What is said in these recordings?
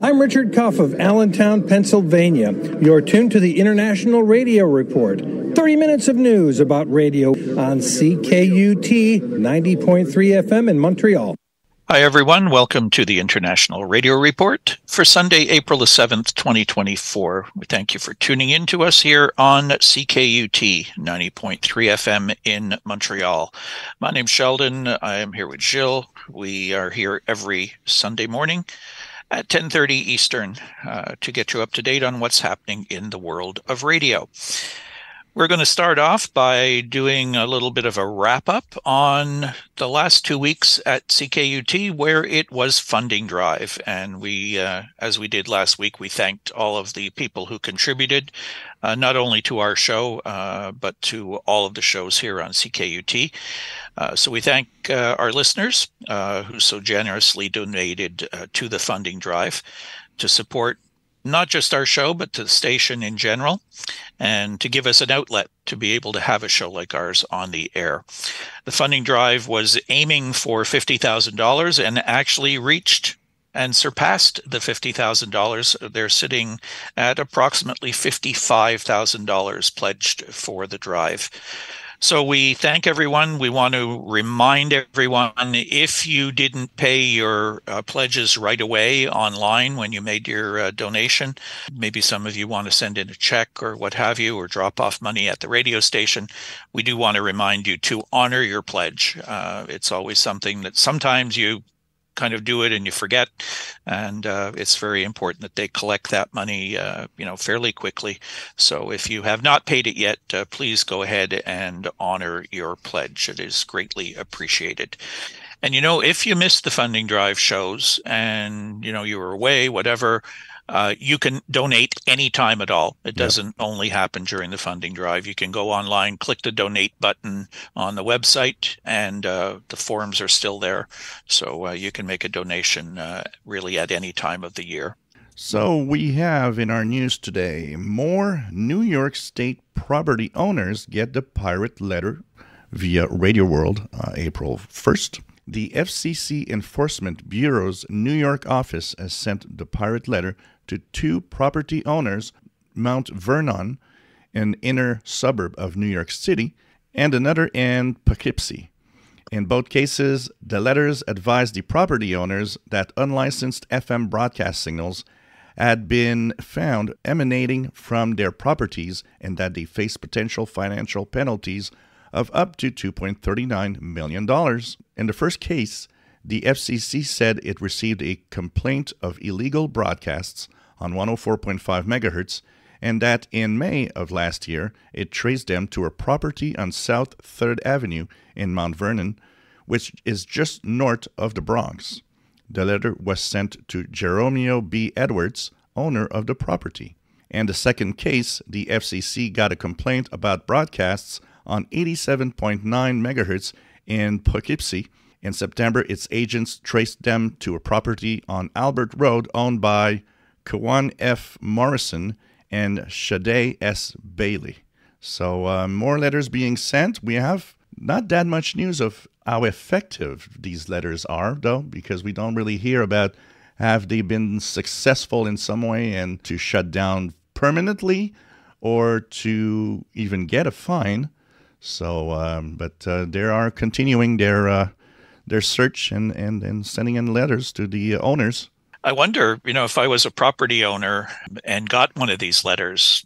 I'm Richard Cuff of Allentown, Pennsylvania. You're tuned to the International Radio Report. 30 minutes of news about radio on CKUT 90.3 FM in Montreal. Hi, everyone. Welcome to the International Radio Report for Sunday, April the 7th, 2024. We thank you for tuning in to us here on CKUT 90.3 FM in Montreal. My name's Sheldon. I am here with Gilles. We are here every Sunday morning at 10:30 Eastern to get you up to date on what's happening in the world of radio. We're going to start off by doing a little bit of a wrap-up on the last 2 weeks at CKUT, where it was funding drive. And we, as we did last week, we thanked all of the people who contributed, not only to our show, but to all of the shows here on CKUT. So we thank our listeners who so generously donated to the funding drive to support not just our show, but to the station in general, and to give us an outlet to be able to have a show like ours on the air. The funding drive was aiming for $50,000 and actually reached and surpassed the $50,000. They're sitting at approximately $55,000 pledged for the drive. So we thank everyone. We want to remind everyone, if you didn't pay your pledges right away online when you made your donation, maybe some of you want to send in a check or what have you, or drop off money at the radio station, we do want to remind you to honor your pledge. It's always something that sometimes you kind of do it and you forget, and it's very important that they collect that money fairly quickly. So if you have not paid it yet, please go ahead and honor your pledge. It is greatly appreciated. And if you missed the funding drive shows and you were away, whatever, you can donate anytime at all. It doesn't only happen during the funding drive. You can go online, click the donate button on the website, and the forms are still there. So you can make a donation really at any time of the year. So we have in our news today, more New York State property owners get the pirate letter via RadioWorld April 1st. The FCC Enforcement Bureau's New York office has sent the pirate letter to two property owners, Mount Vernon, an inner suburb of New York City, and another in Poughkeepsie. In both cases, the letters advised the property owners that unlicensed FM broadcast signals had been found emanating from their properties and that they face potential financial penalties of up to $2.39 million. In the first case, the FCC said it received a complaint of illegal broadcasts on 104.5 megahertz, and that in May of last year, it traced them to a property on South 3rd Avenue in Mount Vernon, which is just north of the Bronx. The letter was sent to Jeromeo B. Edwards, owner of the property. And the second case, the FCC got a complaint about broadcasts on 87.9 megahertz in Poughkeepsie. In September, its agents traced them to a property on Albert Road owned by Kawan F. Morrison and Shade S. Bailey. So more letters being sent. We have not that much news of how effective these letters are, though, because we don't really hear about have they been successful in some way and to shut down permanently or to even get a fine. So, but they are continuing their search and sending in letters to the owners. I wonder, if I was a property owner and got one of these letters,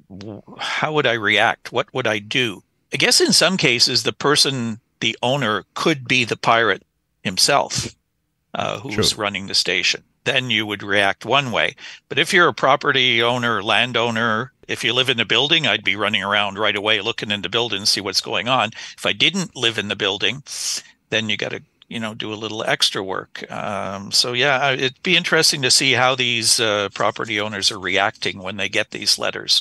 how would I react? What would I do? I guess in some cases, the owner could be the pirate himself who's running the station. Then you would react one way. But if you're a property owner, landowner, if you live in the building, I'd be running around right away looking in the building to see what's going on. If I didn't live in the building, then you got to do a little extra work. So yeah, it'd be interesting to see how these property owners are reacting when they get these letters.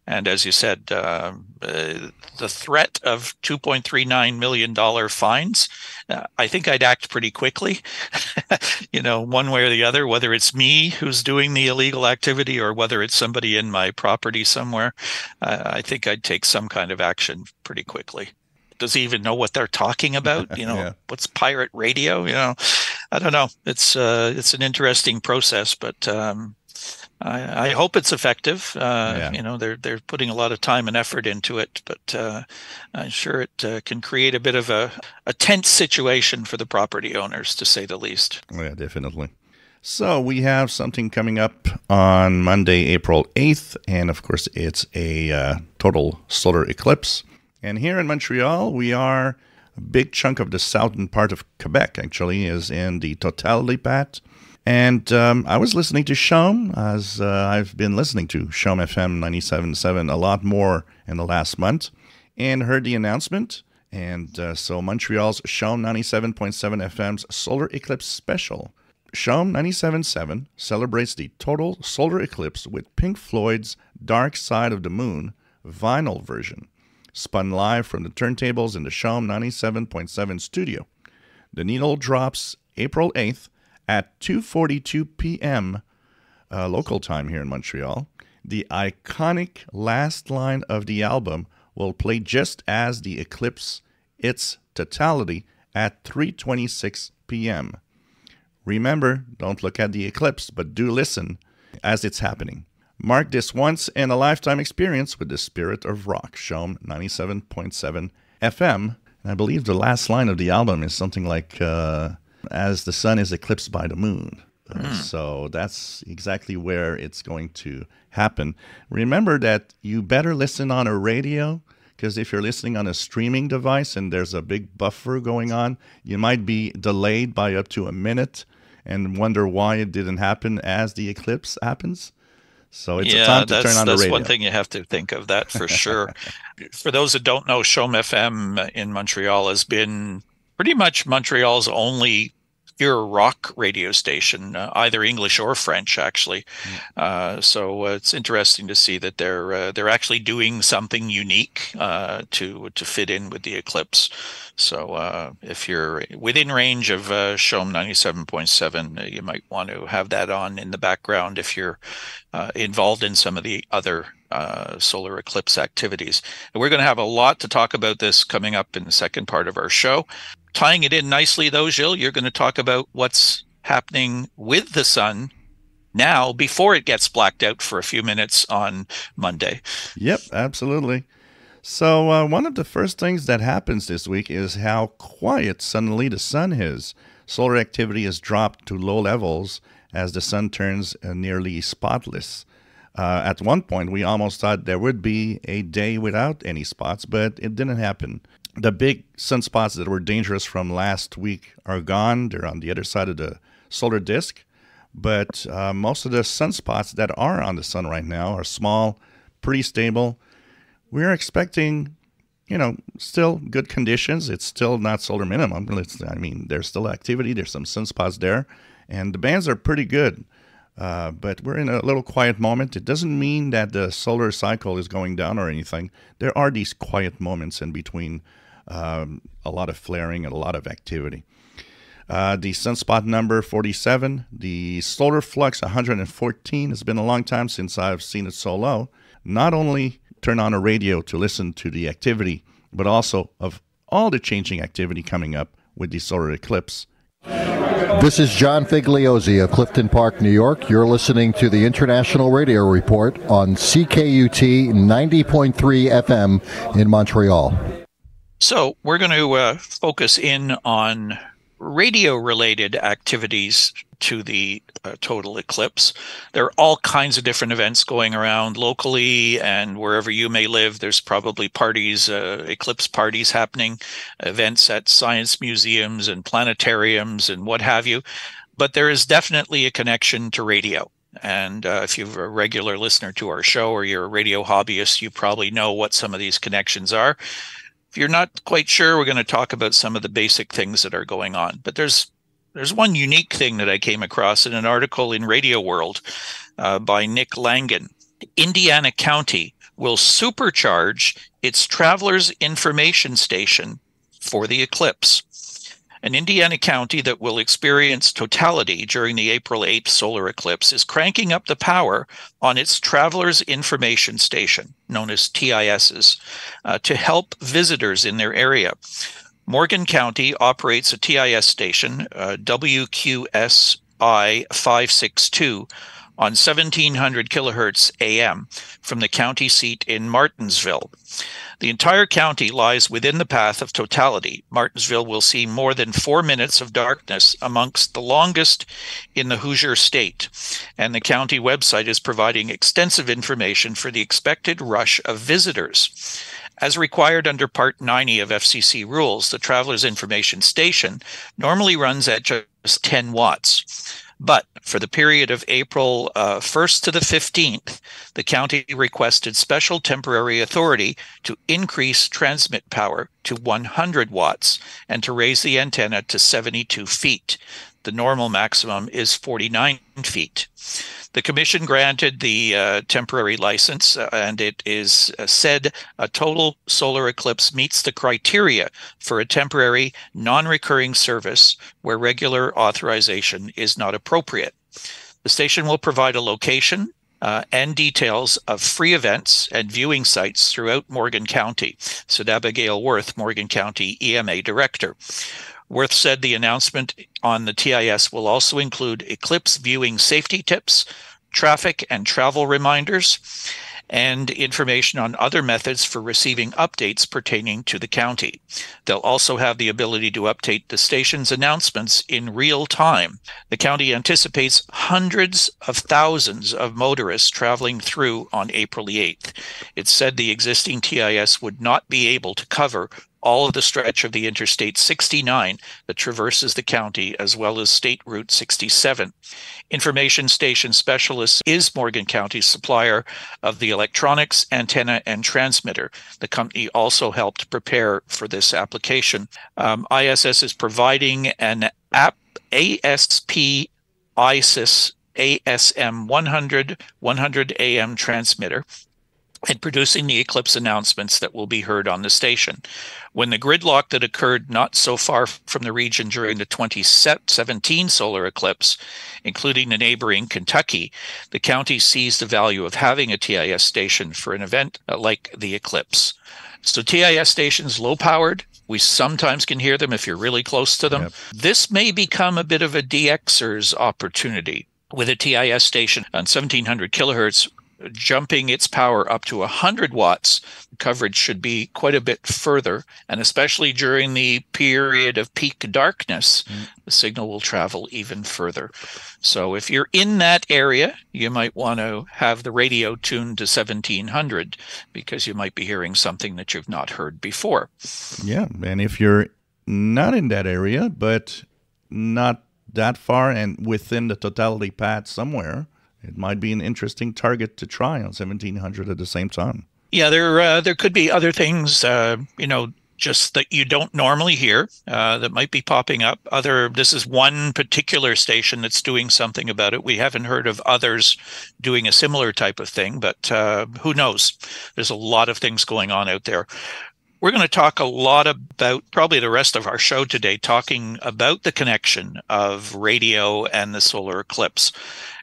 And as you said, the threat of $2.39 million fines, I think I'd act pretty quickly, one way or the other, whether it's me who's doing the illegal activity or whether it's somebody in my property somewhere. I think I'd take some kind of action pretty quickly. Does he even know what they're talking about? Yeah. What's pirate radio? I don't know. It's an interesting process, but I hope it's effective. Yeah. You know, they're putting a lot of time and effort into it, but I'm sure it can create a bit of a tense situation for the property owners, to say the least. Yeah, definitely. So we have something coming up on Monday, April 8th, and of course it's a total solar eclipse. And here in Montreal, a big chunk of the southern part of Quebec actually is in the totality path. And I was listening to CHOM, as I've been listening to CHOM FM 97.7 a lot more in the last month, and heard the announcement. And so Montreal's CHOM 97.7 FM's Solar Eclipse Special. CHOM 97.7 celebrates the total solar eclipse with Pink Floyd's Dark Side of the Moon vinyl version, spun live from the turntables in the CHOM 97.7 studio. The needle drops April 8th at 2:42 p.m. Local time here in Montreal. The iconic last line of the album will play just as the eclipse its totality at 3:26 p.m. Remember, don't look at the eclipse, but do listen as it's happening. Mark this once-in-a-lifetime experience with the spirit of rock, CHOM 97.7 FM. And I believe the last line of the album is something like, as the sun is eclipsed by the moon. So that's exactly where it's going to happen. Remember that you better listen on a radio, because if you're listening on a streaming device and there's a big buffer going on, you might be delayed by up to a minute and wonder why it didn't happen as the eclipse happens. So it's a time to turn on the radio. That's one thing you have to think of, that for sure. For those that don't know, CHOM FM in Montreal has been pretty much Montreal's only pure rock radio station, either English or French, actually. So it's interesting to see that they're actually doing something unique to fit in with the eclipse. So if you're within range of CHOM 97.7, you might want to have that on in the background if you're involved in some of the other solar eclipse activities. And we're going to have a lot to talk about this coming up in the second part of our show. Tying it in nicely, though, Gilles, you're going to talk about what's happening with the sun now before it gets blacked out for a few minutes on Monday. Yep, absolutely. So one of the first things that happens this week is how quiet suddenly the sun is. Solar activity has dropped to low levels as the sun turns nearly spotless. At one point, we almost thought there would be a day without any spots, but it didn't happen. The big sunspots that were dangerous from last week are gone. They're on the other side of the solar disk. But most of the sunspots that are on the sun right now are small, pretty stable. We're expecting, still good conditions. It's still not solar minimum. There's still activity. There's some sunspots there. And the bands are pretty good. But we're in a little quiet moment. It doesn't mean that the solar cycle is going down or anything. There are these quiet moments in between a lot of flaring and a lot of activity. The sunspot number 47, the solar flux 114. It's been a long time since I've seen it so low. Not only turn on a radio to listen to the activity, but also of all the changing activity coming up with the solar eclipse. This is John Figliozzi of Clifton Park, New York. You're listening to the International Radio Report on CKUT 90.3 FM in Montreal. So we're going to focus in on radio-related activities to the total eclipse. There are all kinds of different events going around locally, and wherever you may live, there's probably parties, eclipse parties happening, events at science museums and planetariums and what have you. But there is definitely a connection to radio. And if you're a regular listener to our show or you're a radio hobbyist, you probably know what some of these connections are. If you're not quite sure, we're going to talk about some of the basic things that are going on. But there's one unique thing that I came across in an article in RadioWorld by Nick Langan. Indiana County will supercharge its travelers information station for the eclipse. An Indiana county that will experience totality during the April 8th solar eclipse is cranking up the power on its travelers information station, known as TISs, to help visitors in their area. Morgan County operates a TIS station, WQSI 562, on 1700 kilohertz AM from the county seat in Martinsville. The entire county lies within the path of totality. Martinsville will see more than 4 minutes of darkness, amongst the longest in the Hoosier state, and the county website is providing extensive information for the expected rush of visitors. As required under Part 90 of FCC rules, the Travelers Information Station normally runs at just 10 watts. But for the period of April 1st to the 15th, the county requested special temporary authority to increase transmit power to 100 watts and to raise the antenna to 72 feet. The normal maximum is 49 feet. The commission granted the temporary license, and it is said a total solar eclipse meets the criteria for a temporary, non-recurring service where regular authorization is not appropriate. The station will provide a location and details of free events and viewing sites throughout Morgan County, said Abigail Worth, Morgan County EMA Director. Worth said the announcement on the TIS will also include eclipse viewing safety tips, traffic and travel reminders, and information on other methods for receiving updates pertaining to the county. They'll also have the ability to update the station's announcements in real time. The county anticipates hundreds of thousands of motorists traveling through on April the 8th. It said the existing TIS would not be able to cover all of the stretch of the Interstate 69 that traverses the county, as well as State Route 67. Information Station Specialist is Morgan County's supplier of the electronics, antenna, and transmitter. The company also helped prepare for this application. ISS is providing an ASP ISIS ASM 100 AM transmitter and producing the eclipse announcements that will be heard on the station. When the gridlock that occurred not so far from the region during the 2017 solar eclipse, including the neighboring Kentucky, the county sees the value of having a TIS station for an event like the eclipse. So TIS stations, low-powered, we sometimes can hear them if you're really close to them. Yep. This may become a bit of a DXer's opportunity with a TIS station on 1700 kilohertz, jumping its power up to 100 watts. Coverage should be quite a bit further, and especially during the period of peak darkness, the signal will travel even further. So if you're in that area, you might want to have the radio tuned to 1700 because you might be hearing something that you've not heard before. Yeah, and if you're not in that area, but not that far and within the totality path somewhere, it might be an interesting target to try on 1700 at the same time. Yeah, there could be other things, just that you don't normally hear that might be popping up. This is one particular station that's doing something about it. We haven't heard of others doing a similar type of thing, but who knows? There's a lot of things going on out there. We're going to talk a lot about probably the rest of our show today, talking about the connection of radio and the solar eclipse.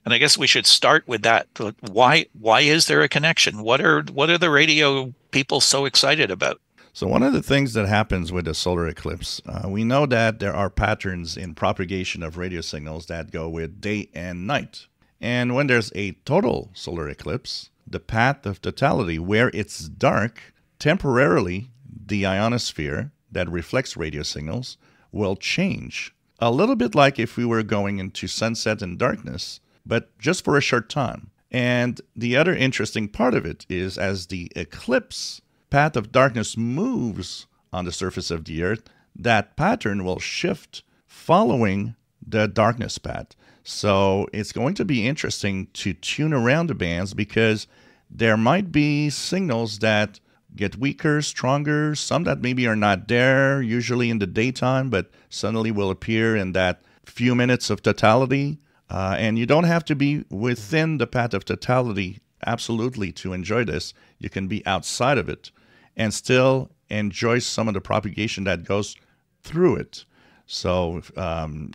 And I guess we should start with that. Why is there a connection? What are the radio people so excited about? So one of the things that happens with the solar eclipse, we know that there are patterns in propagation of radio signals that go with day and night. And when there's a total solar eclipse, the path of totality, where it's dark, temporarily the ionosphere that reflects radio signals will change. A little bit like if we were going into sunset and darkness, but just for a short time. And the other interesting part of it is as the eclipse path of darkness moves on the surface of the Earth, that pattern will shift following the darkness path. So it's going to be interesting to tune around the bands because there might be signals that get weaker, stronger, some that maybe are not there usually in the daytime, but suddenly will appear in that few minutes of totality. And you don't have to be within the path of totality absolutely to enjoy this. You can be outside of it and still enjoy some of the propagation that goes through it. So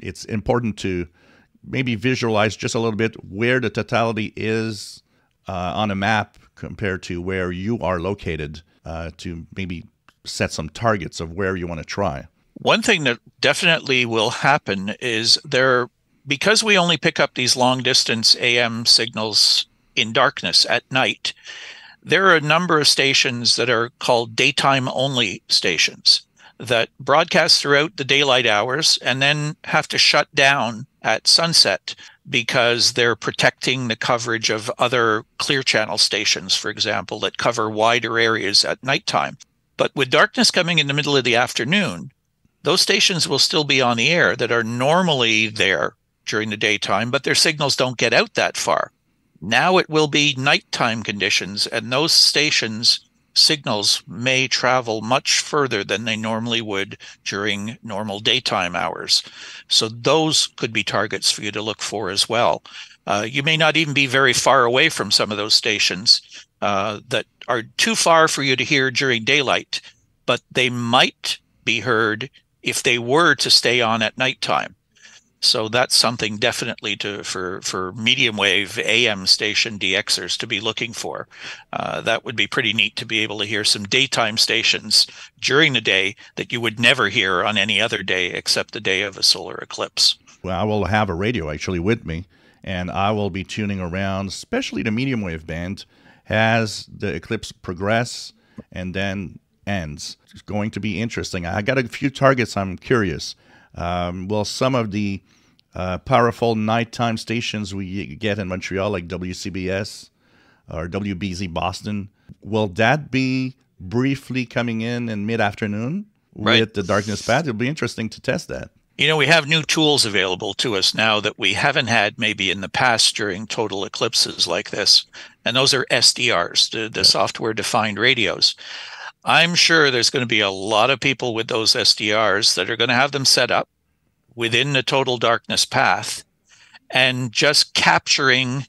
it's important to maybe visualize just a little bit where the totality is on a map compared to where you are located to maybe set some targets of where you want to try. One thing that definitely will happen is there because we only pick up these long-distance AM signals in darkness at night, there are a number of stations that are called daytime-only stations that broadcast throughout the daylight hours and then have to shut down at sunset because they're protecting the coverage of other clear channel stations, for example, that cover wider areas at nighttime. But with darkness coming in the middle of the afternoon, those stations will still be on the air that are normally there during the daytime, but their signals don't get out that far. Now it will be nighttime conditions, and those stations' signals may travel much further than they normally would during normal daytime hours. So those could be targets for you to look for as well. You may not even be very far away from some of those stations that are too far for you to hear during daylight, but they might be heard if they were to stay on at nighttime. So that's something definitely for medium wave AM station DXers to be looking for. That would be pretty neat to be able to hear some daytime stations during the day that you would never hear on any other day except the day of a solar eclipse. Well, I will have a radio actually with me, and I will be tuning around, especially the medium wave band, as the eclipse progress and then ends. It's going to be interesting. I got a few targets I'm curious. Will some of the powerful nighttime stations we get in Montreal, like WCBS or WBZ Boston, will that be briefly coming in mid-afternoon with the darkness path? It'll be interesting to test that. You know, we have new tools available to us now that we haven't had maybe in the past during total eclipses like this. And those are SDRs, the software-defined radios. I'm sure there's going to be a lot of people with those SDRs that are going to have them set up within the total darkness path and just capturing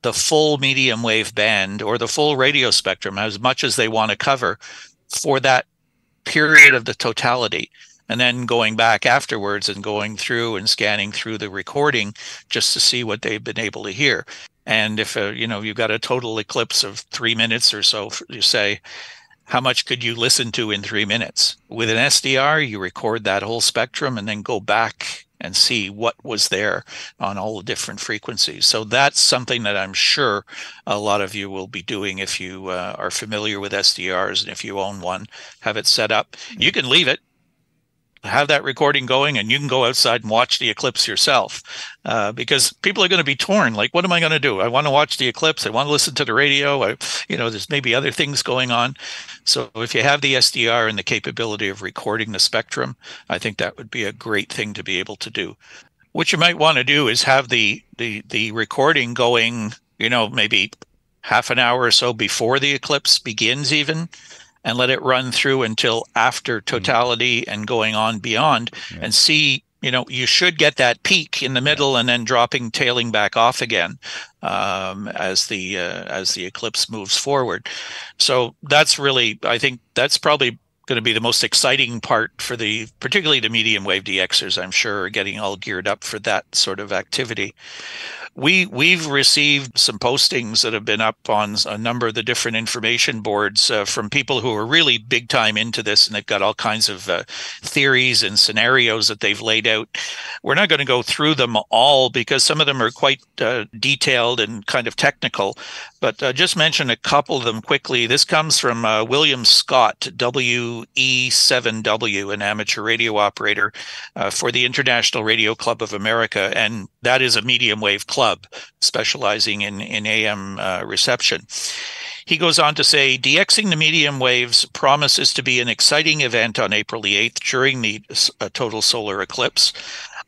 the full medium wave band or the full radio spectrum as much as they want to cover for that period of the totality. And then going back afterwards and going through and scanning through the recording just to see what they've been able to hear. And if, you've got a total eclipse of 3 minutes or so, you say, how much could you listen to in 3 minutes? With an SDR, you record that whole spectrum and then go back and see what was there on all the different frequencies. So that's something that I'm sure a lot of you will be doing if you are familiar with SDRs, and if you own one, have it set up. You can leave it, have that recording going, and you can go outside and watch the eclipse yourself, because people are going to be torn. Like, what am I going to do? I want to watch the eclipse. I want to listen to the radio. There's maybe other things going on. So if you have the SDR and the capability of recording the spectrum, I think that would be a great thing to be able to do. What you might want to do is have the recording going, maybe half an hour or so before the eclipse begins even, and let it run through until after totality and going on beyond, and see, you should get that peak in the middle and then tailing back off again as the eclipse moves forward. So that's really, I think that's probably going to be the most exciting part for particularly the medium wave DXers, I'm sure, are getting all geared up for that sort of activity. We've received some postings that have been up on a number of the different information boards from people who are really big time into this, and they've got all kinds of theories and scenarios that they've laid out. We're not going to go through them all because some of them are quite detailed and kind of technical, but just mention a couple of them quickly. This comes from William Scott, WE7W, an amateur radio operator for the International Radio Club of America, and that is a medium wave club specializing in AM reception. He goes on to say, DXing the medium waves promises to be an exciting event on April the 8th during the total solar eclipse.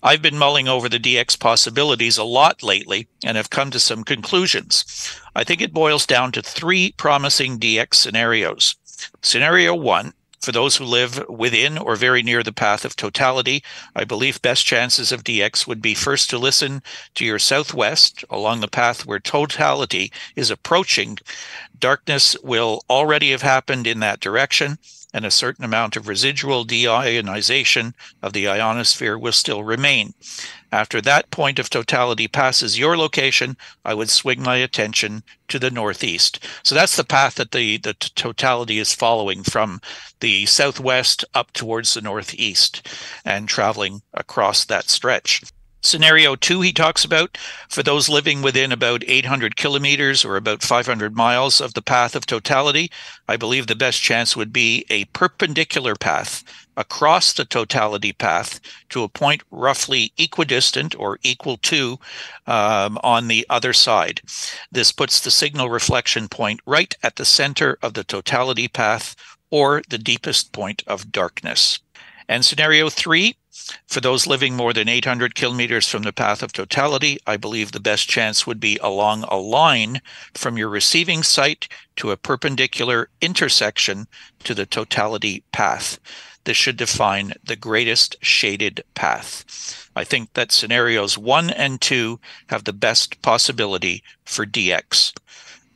I've been mulling over the DX possibilities a lot lately and have come to some conclusions. I think it boils down to 3 promising DX scenarios. Scenario 1, for those who live within or very near the path of totality, I believe best chances of DX would be first to listen to your southwest along the path where totality is approaching. Darkness will already have happened in that direction, and a certain amount of residual deionization of the ionosphere will still remain. After that point of totality passes your location, I would swing my attention to the northeast. So that's the path that the totality is following, from the southwest up towards the northeast and traveling across that stretch. Scenario 2, he talks about, for those living within about 800 kilometers or about 500 miles of the path of totality, I believe the best chance would be a perpendicular path across the totality path to a point roughly equidistant or equal to on the other side. This puts the signal reflection point right at the center of the totality path or the deepest point of darkness. And scenario 3, for those living more than 800 kilometers from the path of totality, I believe the best chance would be along a line from your receiving site to a perpendicular intersection to the totality path. This should define the greatest shaded path. I think that scenarios 1 and 2 have the best possibility for DX.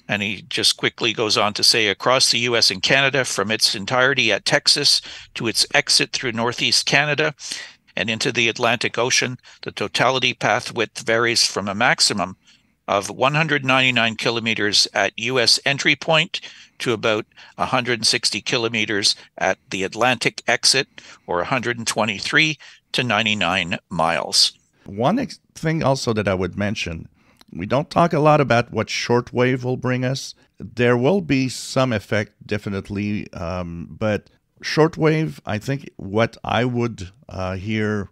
And he just quickly goes on to say, across the U.S. and Canada, from its entirety at Texas to its exit through northeast Canada and into the Atlantic Ocean, the totality path width varies from a maximum of 199 kilometers at U.S. entry point to about 160 kilometers at the Atlantic exit, or 123 to 99 miles. One thing also that I would mention, we don't talk a lot about what shortwave will bring us. There will be some effect, definitely, but shortwave, I think what I would here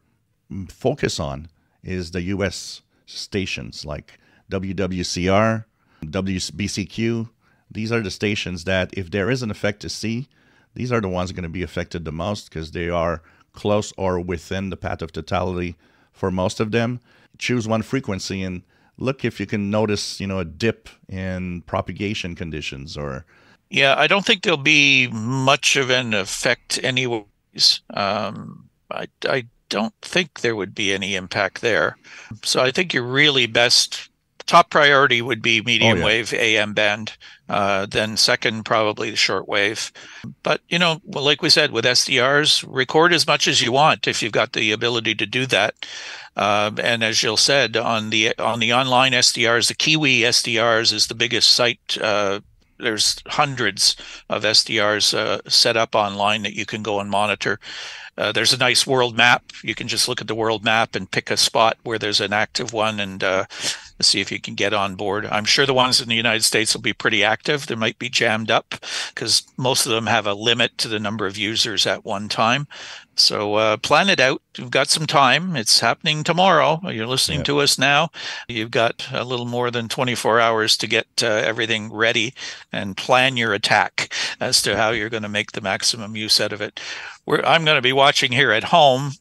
focus on is the U.S. stations like WWCR, WBCQ. These are the stations that, if there is an effect to see, these are the ones going to be affected the most because they are close or within the path of totality for most of them. Choose one frequency and look if you can notice, a dip in propagation conditions or... Yeah, I don't think there'll be much of an effect anyways. I don't think there would be any impact there. So I think your really best top priority would be medium wave AM band. Then second, probably the short wave. But, like we said, with SDRs, record as much as you want if you've got the ability to do that. And as Gilles said, on the online SDRs, the Kiwi SDRs is the biggest site. There's hundreds of SDRs set up online that you can go and monitor. There's a nice world map. You can just look at the world map and pick a spot where there's an active one and see if you can get on board. I'm sure the ones in the United States will be pretty active. They might be jammed up because most of them have a limit to the number of users at one time. So plan it out. You've got some time. It's happening tomorrow. You're listening to us now. You've got a little more than 24 hours to get everything ready and plan your attack as to how you're going to make the maximum use out of it. I'm going to be watching here at home.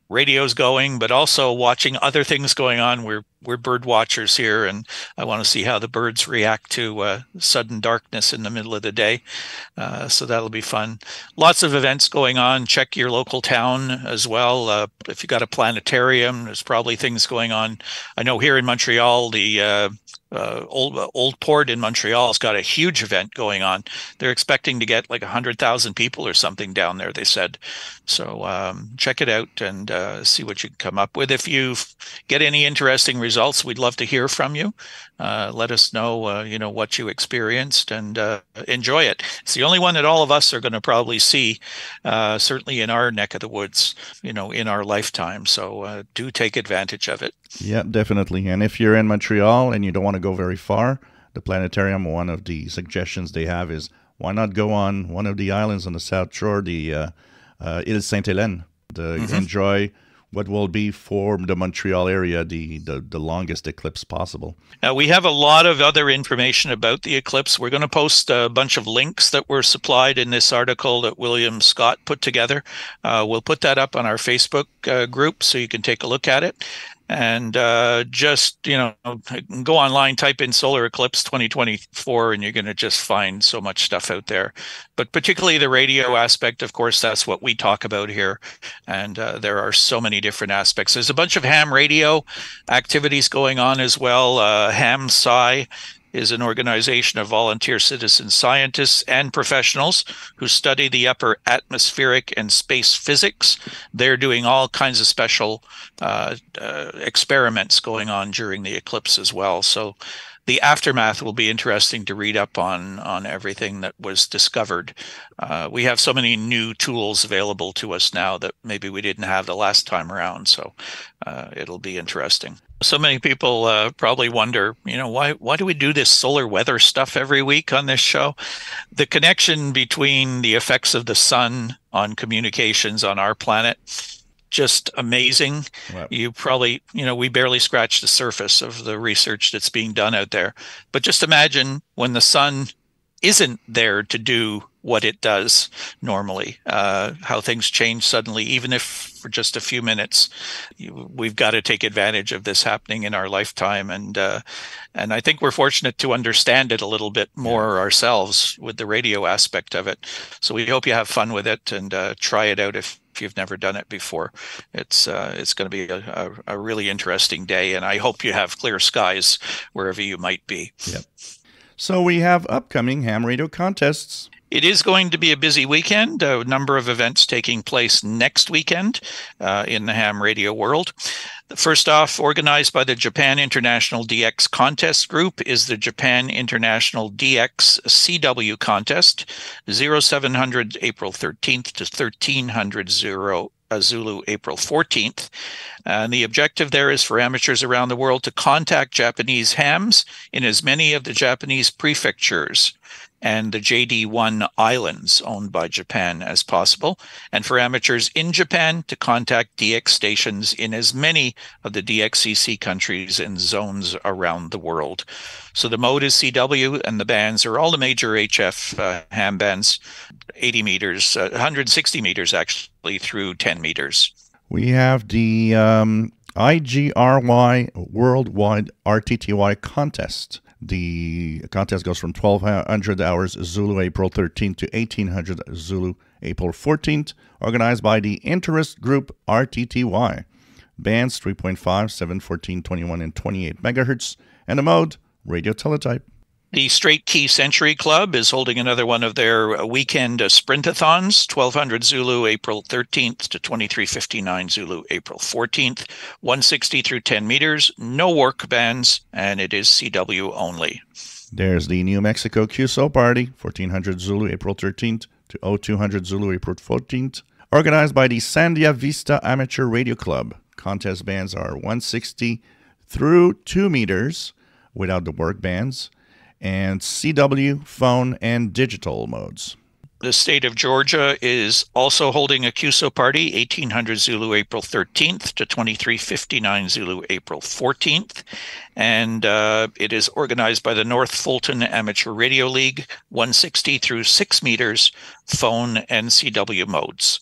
Radio's going, but also watching other things going on. We're bird watchers here, and I want to see how the birds react to sudden darkness in the middle of the day. So that'll be fun. Lots of events going on. Check your local town as well. If you got a planetarium, there's probably things going on. I know here in Montreal, the Old Port in Montreal has got a huge event going on. They're expecting to get like 100,000 people or something down there, they said. So check it out and see what you can come up with. If you get any interesting results, we'd love to hear from you. Let us know, what you experienced and enjoy it. It's the only one that all of us are going to probably see, certainly in our neck of the woods, in our lifetime. So do take advantage of it. Yeah, definitely. And if you're in Montreal and you don't want to go very far, the planetarium, one of the suggestions they have is why not go on one of the islands on the South Shore, the Île Sainte-Hélène, enjoy what will be for the Montreal area the longest eclipse possible. We have a lot of other information about the eclipse. We're going to post a bunch of links that were supplied in this article that William Scott put together. We'll put that up on our Facebook group so you can take a look at it. And just, go online, type in solar eclipse 2024, and you're going to just find so much stuff out there. But particularly the radio aspect, of course, that's what we talk about here. And there are so many different aspects. There's a bunch of ham radio activities going on as well. Ham Psi is an organization of volunteer citizen scientists and professionals who study the upper atmospheric and space physics. They're doing all kinds of special experiments going on during the eclipse as well. So the aftermath will be interesting to read up on everything that was discovered. We have so many new tools available to us now that maybe we didn't have the last time around. So it'll be interesting. So many people probably wonder, why do we do this solar weather stuff every week on this show? The connection between the effects of the sun on communications on our planet, just amazing. Wow. You probably, we barely scratched the surface of the research that's being done out there. But just imagine when the sun isn't there to do what it does normally, how things change suddenly, even if for just a few minutes. We've got to take advantage of this happening in our lifetime. And I think we're fortunate to understand it a little bit more ourselves with the radio aspect of it. So we hope you have fun with it and try it out if you've never done it before. It's going to be a really interesting day, and I hope you have clear skies wherever you might be. Yep. So we have upcoming ham radio contests. It is going to be a busy weekend, a number of events taking place next weekend in the ham radio world. First off, organized by the Japan International DX Contest Group, is the Japan International DXCW Contest, 0700 April 13th to 1300 Zulu April 14th. And the objective there is for amateurs around the world to contact Japanese hams in as many of the Japanese prefectures and the JD1 islands owned by Japan as possible, and for amateurs in Japan to contact DX stations in as many of the DXCC countries and zones around the world. So the mode is CW, and the bands are all the major HF ham bands, 80 meters, 160 meters actually, through 10 meters. We have the IGRY Worldwide RTTY Contest. The contest goes from 1200 hours Zulu April 13th to 1800 Zulu April 14th, organized by the interest group RTTY. Bands 3.5, 7, 14, 21, and 28 megahertz, and the mode radio teletype. The Straight Key Century Club is holding another one of their weekend sprintathons, 1200 Zulu April 13th to 2359 Zulu April 14th, 160 through 10 meters, no work bands, and it is CW only. There's the New Mexico QSO Party, 1400 Zulu April 13th to 0200 Zulu April 14th, organized by the Sandia Vista Amateur Radio Club. Contest bands are 160 through 2 meters without the work bands, and CW, phone, and digital modes. The state of Georgia is also holding a QSO party, 1800 Zulu April 13th to 2359 Zulu April 14th. And it is organized by the North Fulton Amateur Radio League, 160 through 6 meters, phone and CW modes.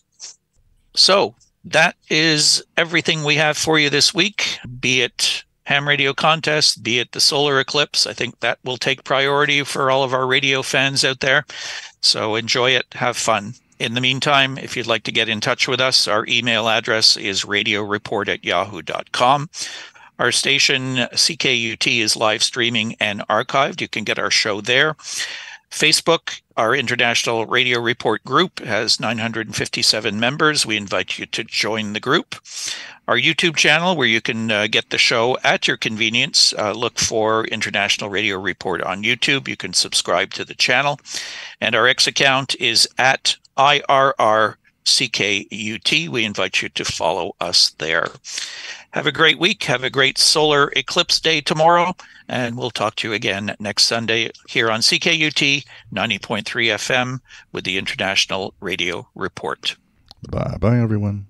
So that is everything we have for you this week, be it ham radio contest, be it the solar eclipse. I think that will take priority for all of our radio fans out there. So enjoy it, have fun. In the meantime, if you'd like to get in touch with us, our email address is radioreport@yahoo.com. Our station, CKUT, is live streaming and archived. You can get our show there. Facebook, our International Radio Report group, has 957 members. We invite you to join the group. Our YouTube channel, where you can get the show at your convenience, look for International Radio Report on YouTube. You can subscribe to the channel. And our X account is at IRRCKUT. We invite you to follow us there. Have a great week. Have a great solar eclipse day tomorrow. And we'll talk to you again next Sunday here on CKUT 90.3 FM with the International Radio Report. Bye-bye, everyone.